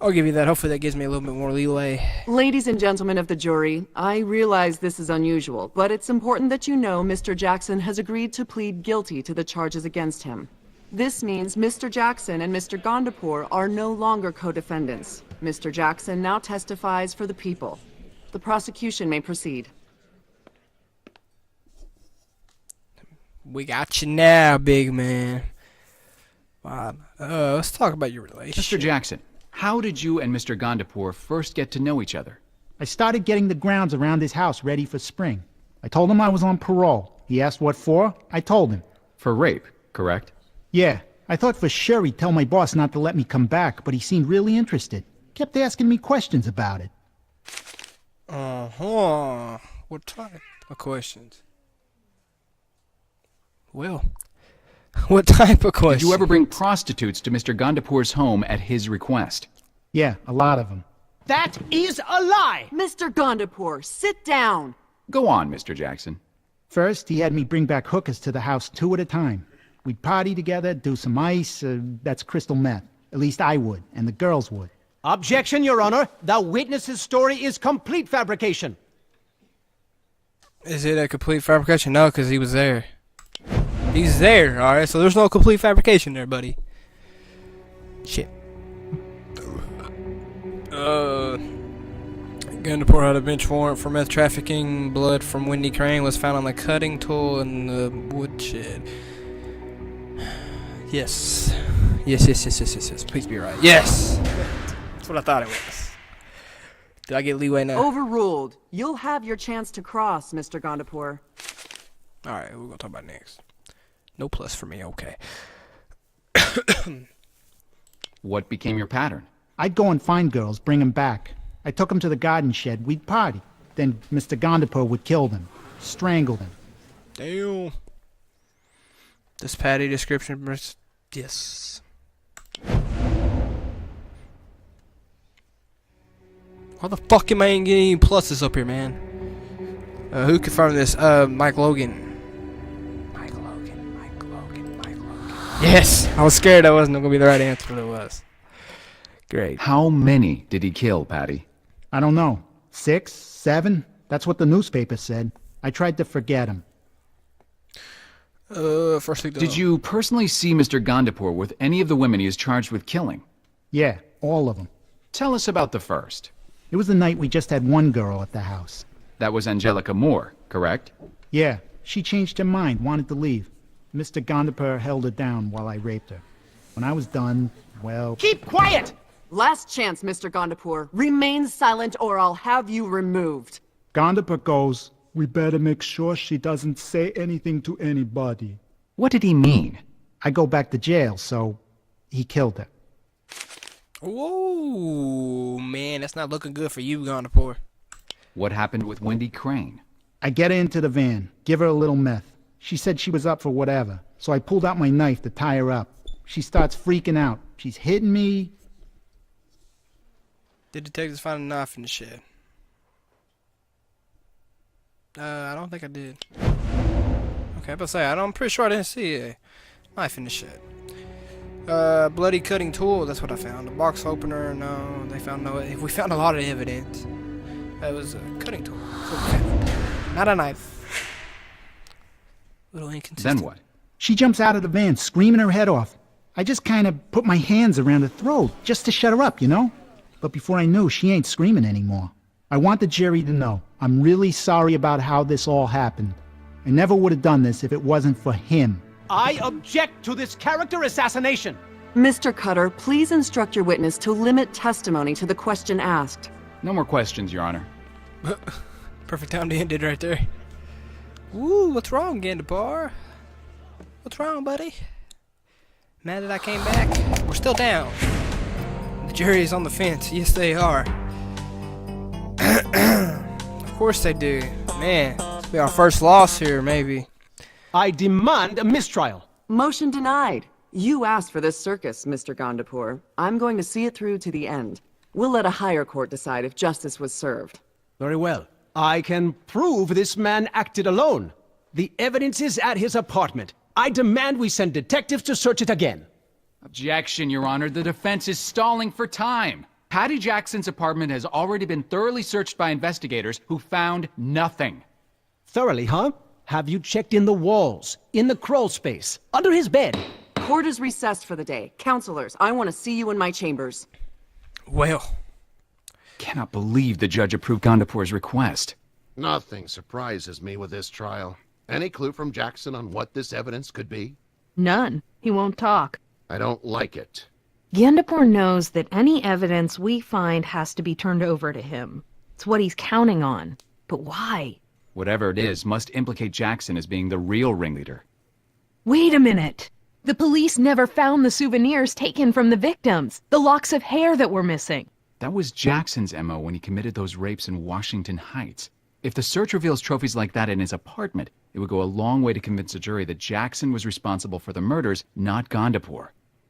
I'll give you that. Hopefully that gives me a little bit more leeway. Ladies and gentlemen of the jury, I realize this is unusual, but it's important that you know Mr. Jackson has agreed to plead guilty to the charges against him. This means Mr. Jackson and Mr. Gondapur are no longer co-defendants. Mr. Jackson now testifies for the people. The prosecution may proceed. We got you now, big man. Wow. Let's talk about your relationship. Mr. Jackson, how did you and Mr. Gondapur first get to know each other? I started getting the grounds around his house ready for spring. I told him I was on parole. He asked what for. I told him. For rape, correct? Yeah, I thought for sure he'd tell my boss not to let me come back, but he seemed really interested. Kept asking me questions about it. Uh-huh. What type of questions? Well, what type of questions? Did you ever bring prostitutes to Mr. Gondapur's home at his request? Yeah, a lot of them. That is a lie! Mr. Gondapur, sit down! Go on, Mr. Jackson. First, he had me bring back hookers to the house 2 at a time. We'd party together, do some ice, that's crystal meth. At least I would, and the girls would. Objection, Your Honor. The witness's story is complete fabrication. Is it a complete fabrication? No, because he was there. He's there, alright? So there's no complete fabrication there, buddy. Shit. Gondapur had a bench warrant for meth trafficking. Blood from Wendy Crane was found on the cutting tool in the woodshed. Yes. Yes. Please be right. Yes! That's what I thought it was. Did I get leeway now? Overruled. You'll have your chance to cross, Mr. Gondapur. Alright, we're gonna talk about next. No plus for me, okay. What became your pattern? I'd go and find girls, bring them back. I took them to the garden shed, we'd party. Then Mr. Gondapur would kill them, strangle them. Damn. This Patty description, yes. Why the fuck am I ain't getting any pluses up here, man? Who confirmed this? Mike Logan. Mike Logan. Yes! I was scared that wasn't gonna be the right answer, but it was. Great. How many did he kill, Patty? I don't know. 6, 7? That's what the newspaper said. I tried to forget him. Firstly, Did you personally see Mr. Gondapur with any of the women he is charged with killing? Yeah, all of them. Tell us about the first. It was the night we just had one girl at the house. That was Angelica Moore, correct? Yeah, she changed her mind, wanted to leave. Mr. Gondapur held her down while I raped her. When I was done, well... Keep quiet! Last chance, Mr. Gondapur. Remain silent or I'll have you removed. Gondapur goes, we better make sure she doesn't say anything to anybody. What did he mean? I go back to jail, so he killed her. Whoa, man, that's not looking good for you, Gondapur. What happened with Wendy Crane? I get her into the van, give her a little meth. She said she was up for whatever, so I pulled out my knife to tie her up. She starts freaking out. She's hitting me. Did detectives find a knife in the shed? I don't think I did. Okay, but I'm pretty sure I didn't see a knife in the shed. Bloody cutting tool, that's what I found. A box opener, no, they found no, we found a lot of evidence. It was a cutting tool. Not a knife. A little inconsistent. Then what? She jumps out of the van, screaming her head off. I just kind of put my hands around her throat, just to shut her up, you know? But before I knew, she ain't screaming anymore. I want the jury to know, I'm really sorry about how this all happened. I never would have done this if it wasn't for him. I object to this character assassination! Mr. Cutter, please instruct your witness to limit testimony to the question asked. No more questions, Your Honor. Perfect time to end it right there. Woo, what's wrong, Gondapur? What's wrong, buddy? Mad that I came back? We're still down. The jury's on the fence. Yes, they are. Of course they do. Man, this will be our first loss here, maybe. I demand a mistrial. Motion denied. You asked for this circus, Mr. Gondapur. I'm going to see it through to the end. We'll let a higher court decide if justice was served. Very well. I can prove this man acted alone. The evidence is at his apartment. I demand we send detectives to search it again. Objection, Your Honor. The defense is stalling for time. Patty Jackson's apartment has already been thoroughly searched by investigators who found nothing. Thoroughly, huh? Have you checked in the walls, in the crawl space, under his bed? Court is recessed for the day. Counselors, I want to see you in my chambers. Well, Cannot believe the judge approved Gondapor's request. Nothing surprises me with this trial. Any clue from Jackson on what this evidence could be? None. He won't talk. I don't like it. Gandapur knows that any evidence we find has to be turned over to him. It's what he's counting on. But why? Whatever it is must implicate Jackson as being the real ringleader. Wait a minute! The police never found the souvenirs taken from the victims. The locks of hair that were missing. That was Jackson's MO when he committed those rapes in Washington Heights. If the search reveals trophies like that in his apartment, it would go a long way to convince a jury that Jackson was responsible for the murders, not Gondapur.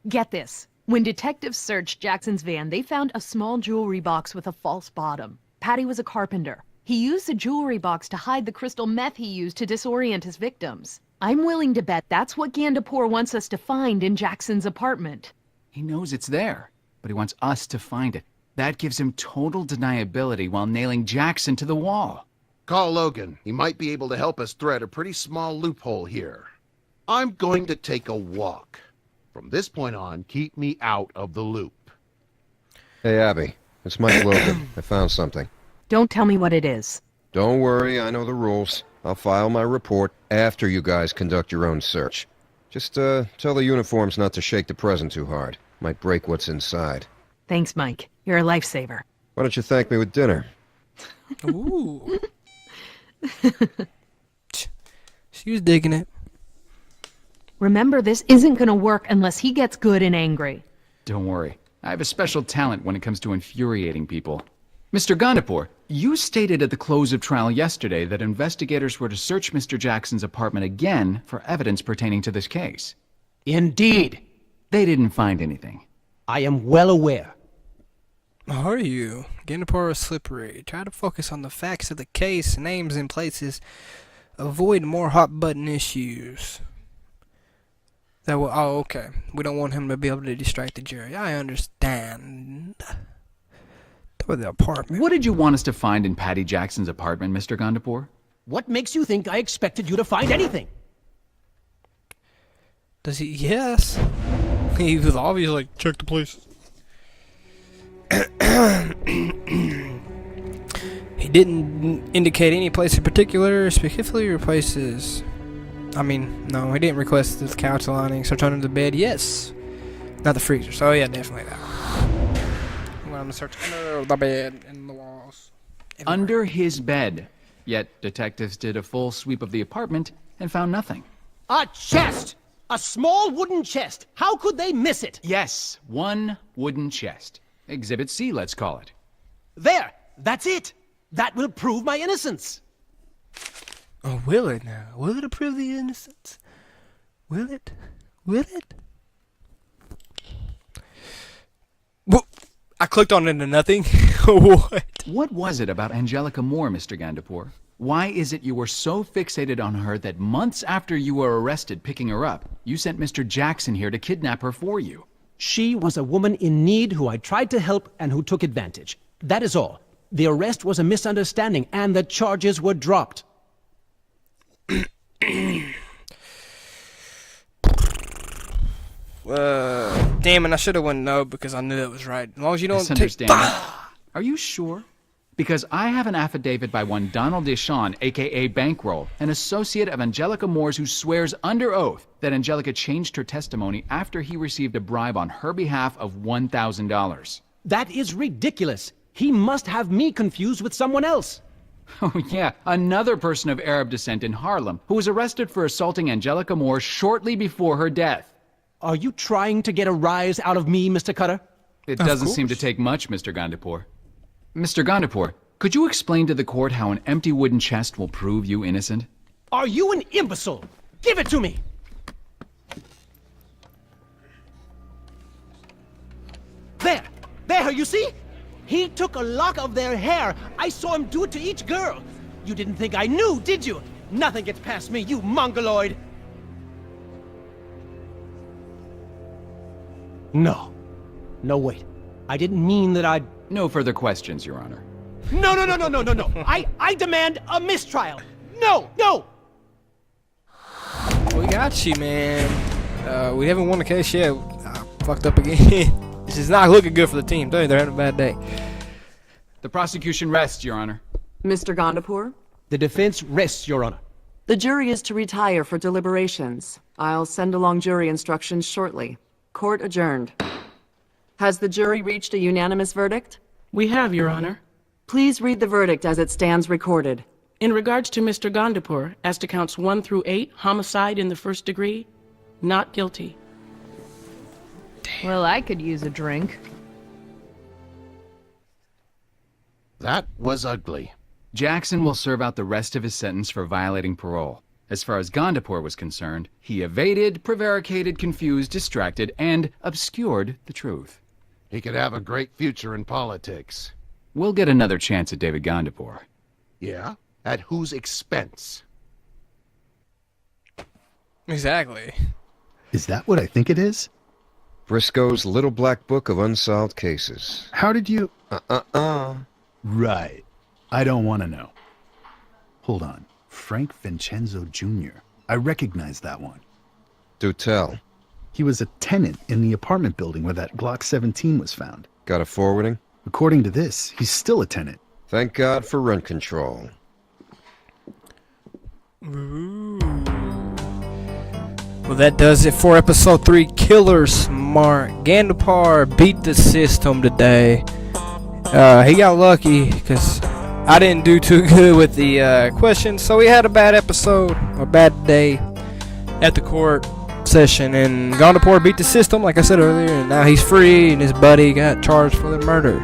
Get this. When detectives searched Jackson's van, they found a small jewelry box with a false bottom. Patty was a carpenter. He used the jewelry box to hide the crystal meth he used to disorient his victims. I'm willing to bet that's what Gandapur wants us to find in Jackson's apartment. He knows it's there, but he wants us to find it. That gives him total deniability while nailing Jackson to the wall. Call Logan. He might be able to help us thread a pretty small loophole here. I'm going to take a walk. From this point on, keep me out of the loop. Hey, Abby. It's Mike Logan. I found something. Don't tell me what it is. Don't worry, I know the rules. I'll file my report after you guys conduct your own search. Just, tell the uniforms not to shake the present too hard. Might break what's inside. Thanks, Mike. You're a lifesaver. Why don't you thank me with dinner? ooh. She was digging it. Remember, this isn't gonna work unless he gets good and angry. Don't worry. I have a special talent when it comes to infuriating people. Mr. Gondapur, you stated at the close of trial yesterday that investigators were to search Mr. Jackson's apartment again for evidence pertaining to this case. Indeed. They didn't find anything. I am well aware. How are you? Gandapur is slippery. Try to focus on the facts of the case, names and places. Avoid more hot button issues. That will. Oh, okay. We don't want him to be able to distract the jury. I understand. Toward the apartment. What did you want us to find in Patty Jackson's apartment, Mr. Gondapur? What makes you think I expected you to find anything? Does he? Yes. He was obviously like, check the place. He didn't indicate any place in particular, specifically or places. I mean, no, he didn't request the couch lining, search under the bed. Yes. Not the freezer. So, yeah, definitely that. I'm going to search under the bed and the walls. Everywhere. Under his bed. Yet detectives did a full sweep of the apartment and found nothing. A chest! A small wooden chest! How could they miss it? Yes, one wooden chest. Exhibit C, let's call it. There! That's it! That will prove my innocence! Oh, will it now? Will it approve the innocence? Will it? Will it? Well, I clicked on it into nothing. What? What was it about Angelica Moore, Mr. Gondapur? Why is it you were so fixated on her that months after you were arrested picking her up, you sent Mr. Jackson here to kidnap her for you? She was a woman in need who I tried to help and who took advantage. That is all. The arrest was a misunderstanding and the charges were dropped. Damn it, I should have went no because I knew that was right. As long as you don't take... Misunderstanding. Are you sure? Because I have an affidavit by one Donald Deshawn, a.k.a. Bankroll, an associate of Angelica Moore's who swears under oath that Angelica changed her testimony after he received a bribe on her behalf of $1,000. That is ridiculous. He must have me confused with someone else. Oh, yeah, another person of Arab descent in Harlem who was arrested for assaulting Angelica Moore shortly before her death. Are you trying to get a rise out of me, Mr. Cutter? It doesn't seem to take much, Mr. Gondapur. Mr. Gondapur, could you explain to the court how an empty wooden chest will prove you innocent? Are you an imbecile? Give it to me! There! There, you see? He took a lock of their hair. I saw him do it to each girl. You didn't think I knew, did you? Nothing gets past me, you mongoloid! No. No, wait. I didn't mean that I'd No further questions, Your Honor. No. I demand a mistrial. No. We got you, man. We haven't won the case yet. I fucked up again. This is not looking good for the team. They're having a bad day. The prosecution rests, Your Honor. Mr. Gondapur? The defense rests, Your Honor. The jury is to retire for deliberations. I'll send along jury instructions shortly. Court adjourned. Has the jury reached a unanimous verdict? We have, Your Honor. Please read the verdict as it stands recorded. In regards to Mr. Gondapur, as to counts 1 through 8, homicide in the first degree, not guilty. Well, I could use a drink. That was ugly. Jackson will serve out the rest of his sentence for violating parole. As far as Gondapur was concerned, he evaded, prevaricated, confused, distracted, and obscured the truth. He could have a great future in politics. We'll get another chance at David Gondapur. Yeah? At whose expense? Exactly. Is that what I think it is? Briscoe's Little Black Book of Unsolved Cases. How did you... Uh-uh-uh. Right. I don't want to know. Hold on. Frank Vincenzo Jr. I recognize that one. Do tell. He was a tenant in the apartment building where that Glock 17 was found. Got a forwarding? According to this, he's still a tenant. Thank God for rent control. Ooh. Well, that does it for episode 3, Killer Smart. Gandapar beat the system today. He got lucky because I didn't do too good with the questions, so we had a bad episode, a bad day at the court session, and Gandapar beat the system, like I said earlier, and now he's free, and his buddy got charged for the murder.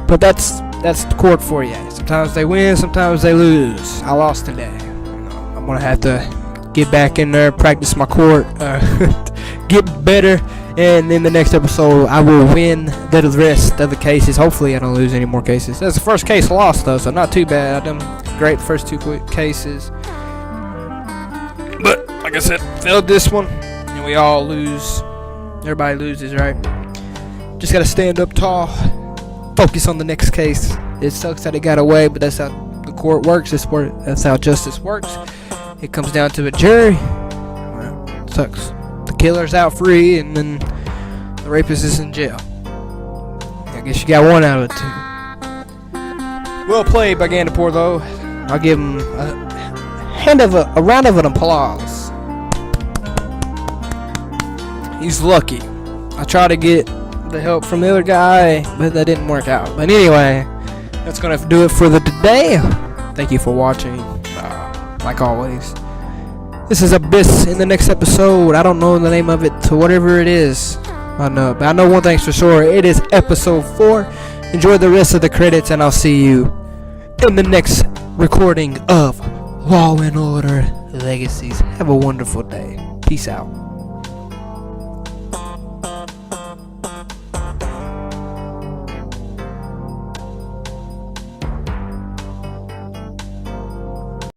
But that's the court for you. Sometimes they win, sometimes they lose. I lost today. I'm gonna have to get back in there, practice my court, get better, and in the next episode I will win the rest of the cases. Hopefully I don't lose any more cases. That's the first case lost though, so not too bad. I done great the first 2 cases, but like I said, failed this one, and we all lose. Everybody loses, right? Just gotta stand up tall, focus on the next case. It sucks that it got away, but that's how the court works. That's how justice works. It comes down to a jury. Well, it sucks. The killer's out free, and then the rapist is in jail. I guess you got one out of it, too. Well played by Gandapur, though. I'll give him a round of an applause. He's lucky. I tried to get the help from the other guy, but that didn't work out. But anyway, that's gonna do it for the today. Thank you for watching. Like always, this is Abyss. In the next episode, I don't know the name of it, so whatever it is, I know. But I know one thing's for sure: it is episode 4. Enjoy the rest of the credits, and I'll see you in the next recording of Law and Order Legacies. Have a wonderful day. Peace out.